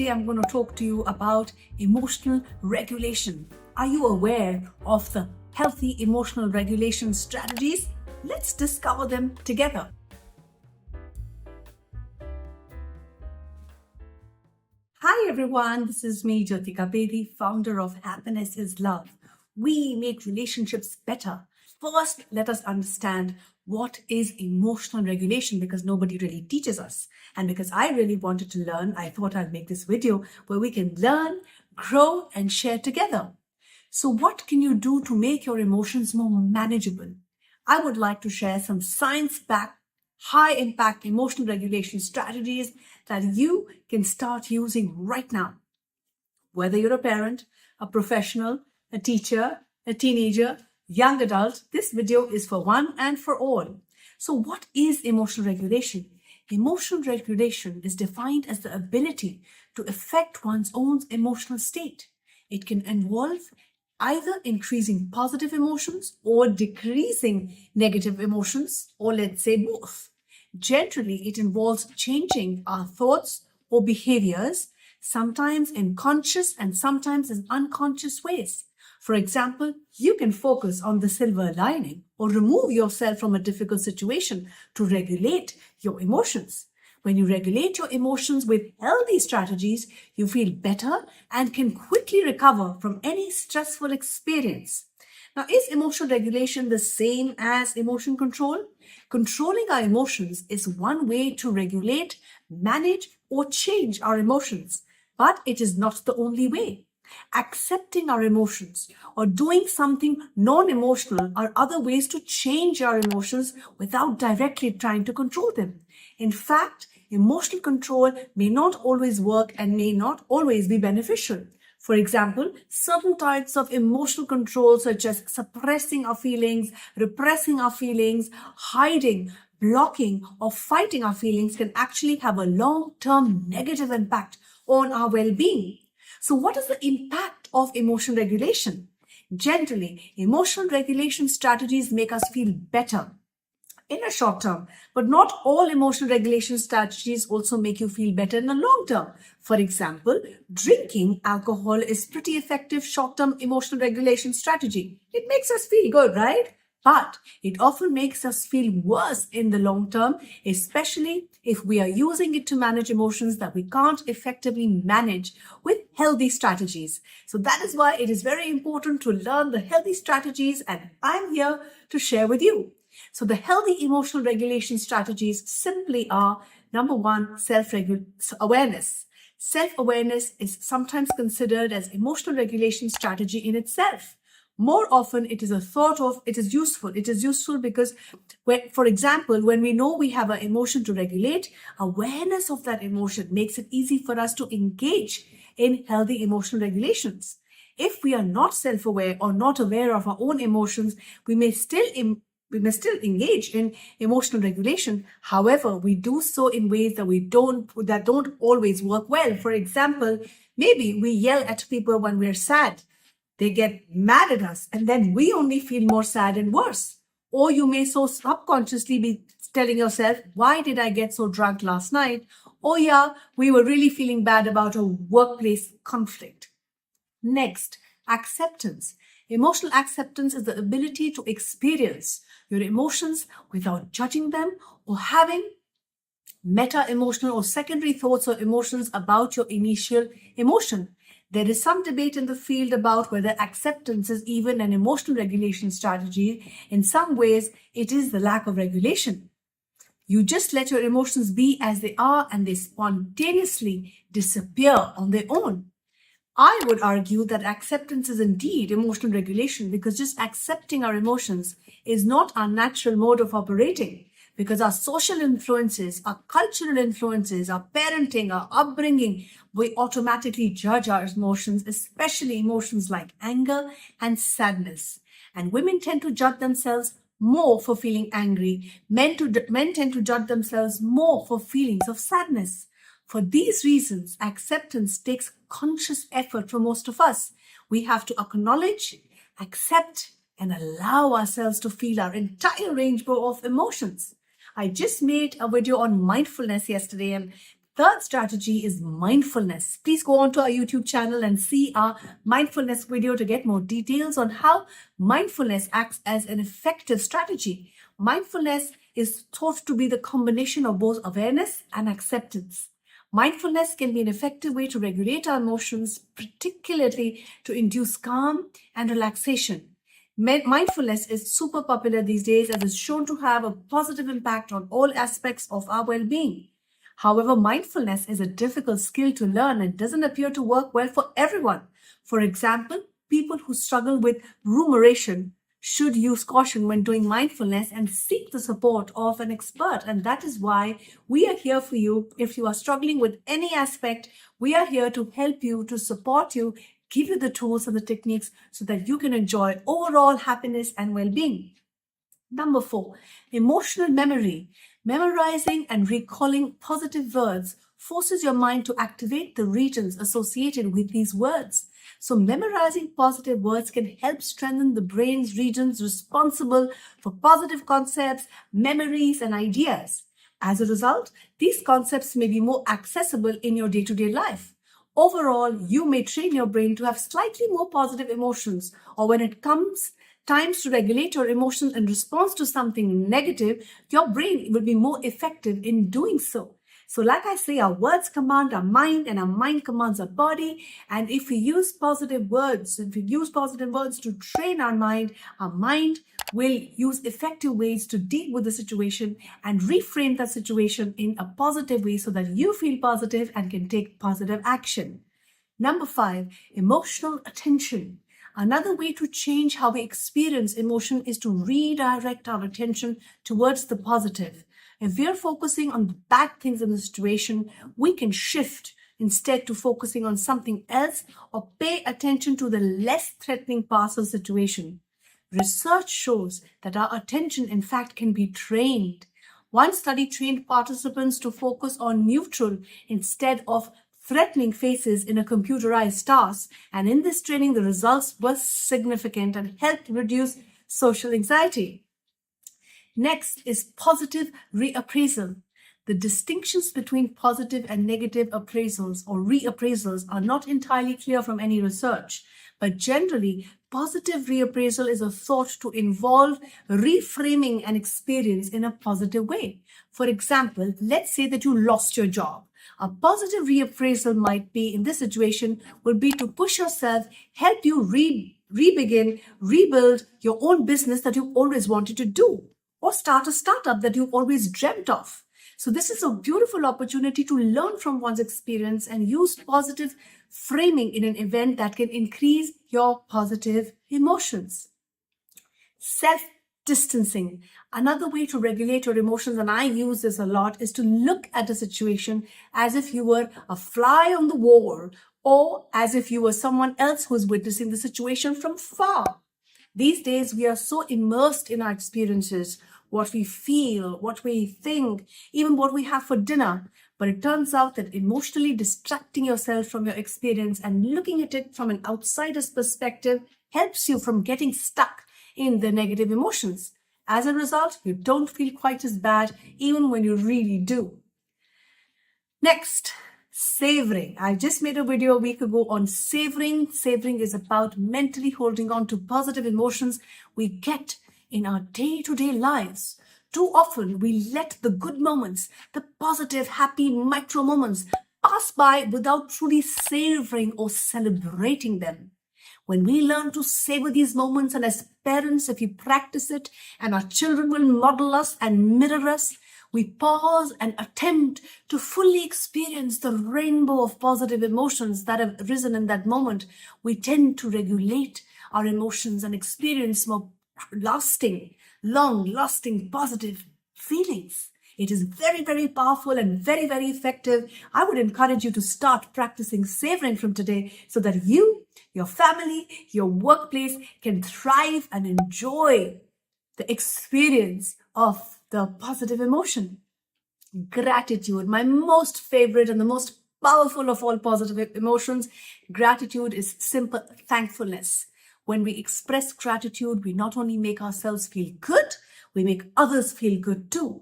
today I'm going to talk to you about emotional regulation. Are you aware of the healthy emotional regulation strategies? Let's discover them together. Hi everyone, this is me, Jyotika Bedi, founder of Happiness is Love. We make relationships better. First, let us understand what is emotional regulation because nobody really teaches us. And because I really wanted to learn, I thought I'd make this video where we can learn, grow, and share together. So what can you do to make your emotions more manageable? I would like to share some science-backed, high-impact emotional regulation strategies that you can start using right now. Whether you're a parent, a professional, a teacher, a teenager, young adult, this video is for one and for all. So what is emotional regulation? Emotional regulation is defined as the ability to affect one's own emotional state. It can involve either increasing positive emotions or decreasing negative emotions, or let's say both. Generally, it involves changing our thoughts or behaviors, sometimes in conscious and sometimes in unconscious ways. For example, you can focus on the silver lining or remove yourself from a difficult situation to regulate your emotions. When you regulate your emotions with healthy strategies, you feel better and can quickly recover from any stressful experience. Now, is emotional regulation the same as emotion control? Controlling our emotions is one way to regulate, manage, or change our emotions, but it is not the only way. Accepting our emotions or doing something non-emotional are other ways to change our emotions without directly trying to control them. In fact, emotional control may not always work and may not always be beneficial. For example, certain types of emotional control, such as suppressing our feelings, repressing our feelings, hiding, blocking, or fighting our feelings, can actually have a long-term negative impact on our well-being. So what is the impact of emotion regulation? Generally, emotional regulation strategies make us feel better in a short term, but not all emotional regulation strategies also make you feel better in the long term. For example, drinking alcohol is pretty effective short-term emotional regulation strategy. It makes us feel good, right? But it often makes us feel worse in the long term, especially if we are using it to manage emotions that we can't effectively manage with healthy strategies. So that is why it is very important to learn the healthy strategies, and I'm here to share with you. So the healthy emotional regulation strategies simply are, number one, self-awareness. Self-awareness is sometimes considered as emotional regulation strategy in itself. More often, it is a thought of, it is useful. It is useful because, for example, when we know we have an emotion to regulate, awareness of that emotion makes it easy for us to engage in healthy emotional regulations. If we are not self-aware or not aware of our own emotions, we may still engage in emotional regulation. However, we do so in ways that don't always work well. For example, maybe we yell at people when we're sad. They get mad at us, and then we only feel more sad and worse. Or you may so subconsciously be telling yourself, why did I get so drunk last night? Oh yeah, we were really feeling bad about a workplace conflict. Next, acceptance. Emotional acceptance is the ability to experience your emotions without judging them or having meta-emotional or secondary thoughts or emotions about your initial emotion. There is some debate in the field about whether acceptance is even an emotional regulation strategy. In some ways, it is the lack of regulation. You just let your emotions be as they are and they spontaneously disappear on their own. I would argue that acceptance is indeed emotional regulation because just accepting our emotions is not our natural mode of operating, because our social influences, our cultural influences, our parenting, our upbringing, we automatically judge our emotions, especially emotions like anger and sadness. And women tend to judge themselves more for feeling angry. Men tend to judge themselves more for feelings of sadness. For these reasons, acceptance takes conscious effort for most of us. We have to acknowledge, accept, and allow ourselves to feel our entire range of emotions. I just made a video on mindfulness yesterday, and third strategy is mindfulness. Please go on to our YouTube channel and see our mindfulness video to get more details on how mindfulness acts as an effective strategy. Mindfulness is thought to be the combination of both awareness and acceptance. Mindfulness can be an effective way to regulate our emotions, particularly to induce calm and relaxation. Mindfulness is super popular these days as it's shown to have a positive impact on all aspects of our well-being. However, mindfulness is a difficult skill to learn and doesn't appear to work well for everyone. For example, people who struggle with rumination should use caution when doing mindfulness and seek the support of an expert. And that is why we are here for you. If you are struggling with any aspect, we are here to help you, to support you, give you the tools and the techniques so that you can enjoy overall happiness and well-being. Number 4, emotional memory. Memorizing and recalling positive words forces your mind to activate the regions associated with these words. So memorizing positive words can help strengthen the brain's regions responsible for positive concepts, memories, and ideas. As a result, these concepts may be more accessible in your day-to-day life. Overall, you may train your brain to have slightly more positive emotions, or when it comes times to regulate your emotions in response to something negative, your brain will be more effective in doing so. So like I say, our words command our mind and our mind commands our body. And if we use positive words, to train our mind will use effective ways to deal with the situation and reframe that situation in a positive way so that you feel positive and can take positive action. Number 5, emotional attention. Another way to change how we experience emotion is to redirect our attention towards the positive. If we are focusing on the bad things in the situation, we can shift instead to focusing on something else or pay attention to the less threatening parts of the situation. Research shows that our attention, in fact, can be trained. One study trained participants to focus on neutral instead of threatening faces in a computerized task, and in this training, the results were significant and helped reduce social anxiety. Next is positive reappraisal. The distinctions between positive and negative appraisals or reappraisals are not entirely clear from any research, but generally, positive reappraisal is a thought to involve reframing an experience in a positive way. For example, let's say that you lost your job. A positive reappraisal might be, in this situation, would be to push yourself, help you rebuild your own business that you always wanted to do, or start a startup that you've always dreamt of. So this is a beautiful opportunity to learn from one's experience and use positive framing in an event that can increase your positive emotions. Self-distancing. Another way to regulate your emotions, and I use this a lot, is to look at the situation as if you were a fly on the wall or as if you were someone else who's witnessing the situation from far. These days, we are so immersed in our experiences, what we feel, what we think, even what we have for dinner. But it turns out that emotionally distracting yourself from your experience and looking at it from an outsider's perspective helps you from getting stuck in the negative emotions. As a result, you don't feel quite as bad even when you really do. Next, savoring. I just made a video a week ago on savoring. Savoring is about mentally holding on to positive emotions we get in our day-to-day lives. Too often, we let the good moments, the positive, happy micro moments pass by without truly savoring or celebrating them. When we learn to savor these moments, and as parents, if we practice it, and our children will model us and mirror us, we pause and attempt to fully experience the rainbow of positive emotions that have arisen in that moment. We tend to regulate our emotions and experience more long-lasting positive feelings. It is very, very powerful and very, very effective. I would encourage you to start practicing savoring from today so that you, your family, your workplace can thrive and enjoy the experience of the positive emotion. Gratitude, my most favorite and the most powerful of all positive emotions. Gratitude is simple thankfulness. When we express gratitude, we not only make ourselves feel good, we make others feel good too.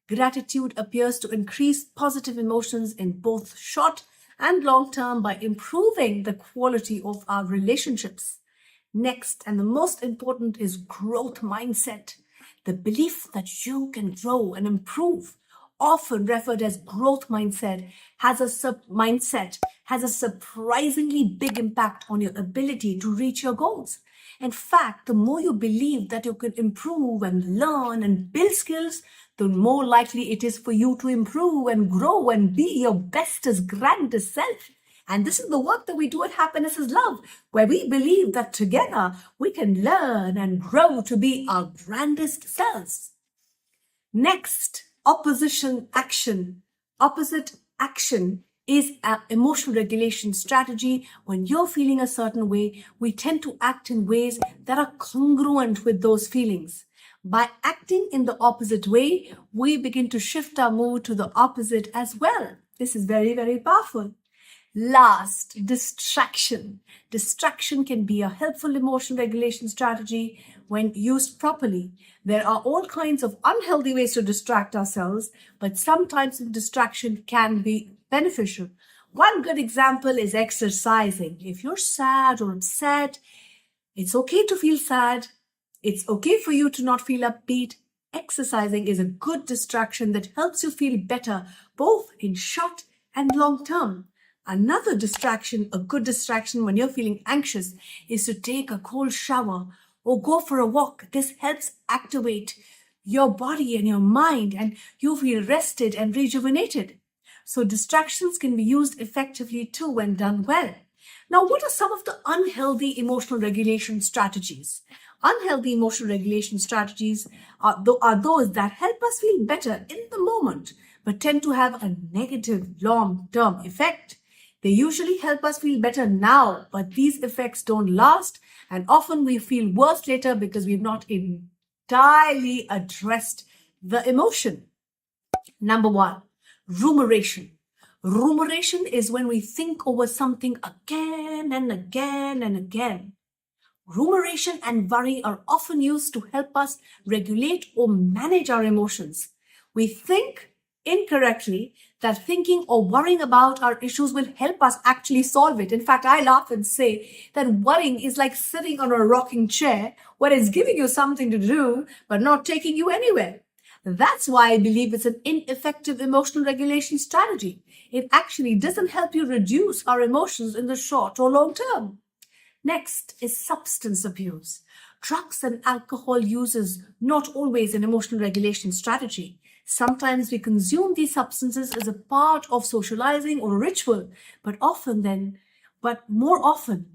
Gratitude appears to increase positive emotions in both short and long term by improving the quality of our relationships. Next, and the most important, is growth mindset. The belief that you can grow and improve, often referred as growth mindset, has a surprisingly big impact on your ability to reach your goals. In fact, the more you believe that you can improve and learn and build skills, the more likely it is for you to improve and grow and be your bestest, grandest self. And this is the work that we do at Happiness is Love, where we believe that together we can learn and grow to be our grandest selves. Next, opposition action. Opposite action is an emotional regulation strategy. When you're feeling a certain way, we tend to act in ways that are congruent with those feelings. By acting in the opposite way, we begin to shift our mood to the opposite as well. This is very, very powerful. Last, distraction. Distraction can be a helpful emotional regulation strategy when used properly. There are all kinds of unhealthy ways to distract ourselves, but sometimes distraction can be beneficial. One good example is exercising. If you're sad or upset, it's okay to feel sad. It's okay for you to not feel upbeat. Exercising is a good distraction that helps you feel better, both in short and long term. Another distraction, a good distraction when you're feeling anxious, is to take a cold shower or go for a walk. This helps activate your body and your mind, and you feel rested and rejuvenated. So distractions can be used effectively too when done well. Now, what are some of the unhealthy emotional regulation strategies? Unhealthy emotional regulation strategies are those that help us feel better in the moment, but tend to have a negative long-term effect. They usually help us feel better now, but these effects don't last, and often we feel worse later because we've not entirely addressed the emotion. Number one, rumination. Rumination is when we think over something again and again and again. Rumination and worry are often used to help us regulate or manage our emotions. We think incorrectly that thinking or worrying about our issues will help us actually solve it. In fact, I laugh and say that worrying is like sitting on a rocking chair where it's giving you something to do but not taking you anywhere. That's why I believe it's an ineffective emotional regulation strategy. It actually doesn't help you reduce our emotions in the short or long term. Next is substance abuse. Drugs and alcohol use is not always an emotional regulation strategy. Sometimes we consume these substances as a part of socializing or a ritual, but more often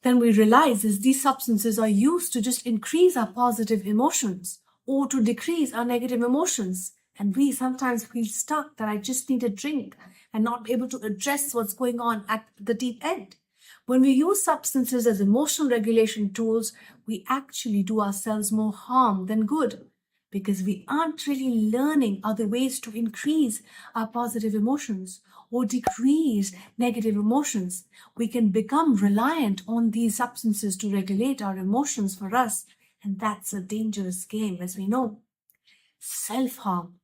than we realize is these substances are used to just increase our positive emotions or to decrease our negative emotions. And we sometimes feel stuck that I just need a drink and not able to address what's going on at the deep end. When we use substances as emotional regulation tools, we actually do ourselves more harm than good because we aren't really learning other ways to increase our positive emotions or decrease negative emotions. We can become reliant on these substances to regulate our emotions for us, and that's a dangerous game, as we know. Self-harm.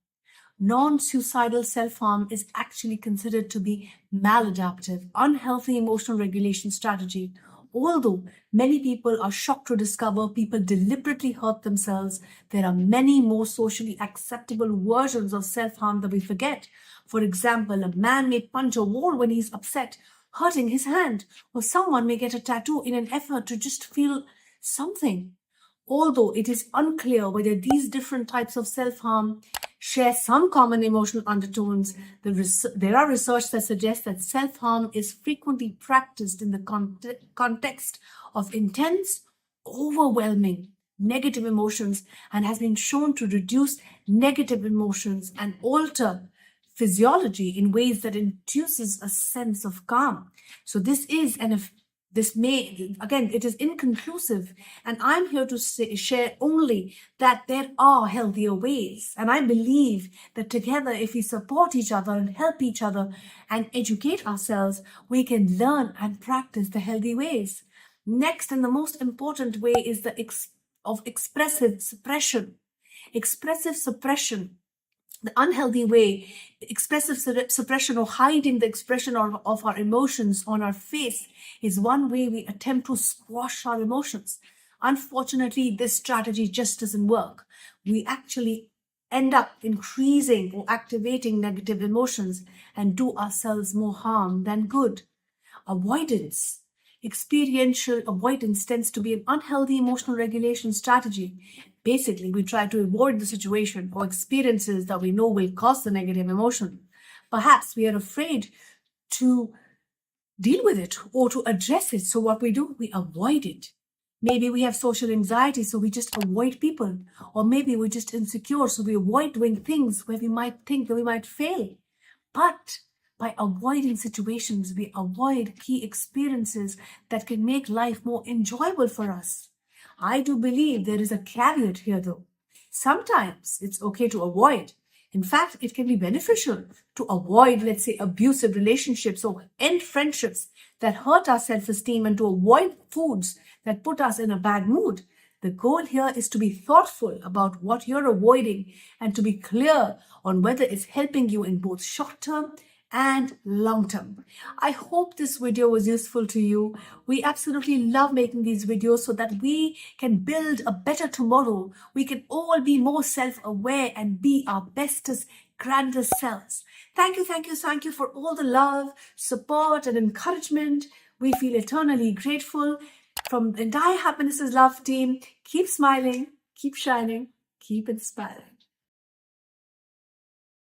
Non-suicidal self-harm is actually considered to be maladaptive, unhealthy emotional regulation strategy. Although many people are shocked to discover people deliberately hurt themselves, there are many more socially acceptable versions of self-harm that we forget. For example, a man may punch a wall when he's upset, hurting his hand, or someone may get a tattoo in an effort to just feel something. Although it is unclear whether these different types of self-harm share some common emotional undertones, there are research that suggests that self-harm is frequently practiced in the context of intense, overwhelming negative emotions and has been shown to reduce negative emotions and alter physiology in ways that induces a sense of calm. So it is inconclusive, and I'm here to share only that there are healthier ways. And I believe that together, if we support each other and help each other and educate ourselves, we can learn and practice the healthy ways. Next, and the most important way is the expressive suppression. Expressive suppression the unhealthy way, expressive suppression or hiding the expression of our emotions on our face is one way we attempt to squash our emotions. Unfortunately, this strategy just doesn't work. We actually end up increasing or activating negative emotions and do ourselves more harm than good. Avoidance. Experiential avoidance tends to be an unhealthy emotional regulation strategy. Basically, we try to avoid the situation or experiences that we know will cause the negative emotion. Perhaps we are afraid to deal with it or to address it. So, what we do, we avoid it. Maybe we have social anxiety, so we just avoid people. Or maybe we're just insecure, so we avoid doing things where we might think that we might fail. But by avoiding situations, we avoid key experiences that can make life more enjoyable for us. I do believe there is a caveat here, though. Sometimes it's okay to avoid. In fact, it can be beneficial to avoid, let's say, abusive relationships or end friendships that hurt our self esteem and to avoid foods that put us in a bad mood. The goal here is to be thoughtful about what you're avoiding and to be clear on whether it's helping you in both short term and long term. I hope this video was useful to you. We absolutely love making these videos so that we can build a better tomorrow. We can all be more self-aware and be our bestest, grandest selves. Thank you for all the love, support, and encouragement. We feel eternally grateful. From the entire Happiness is Love team, keep smiling, keep shining, keep inspiring.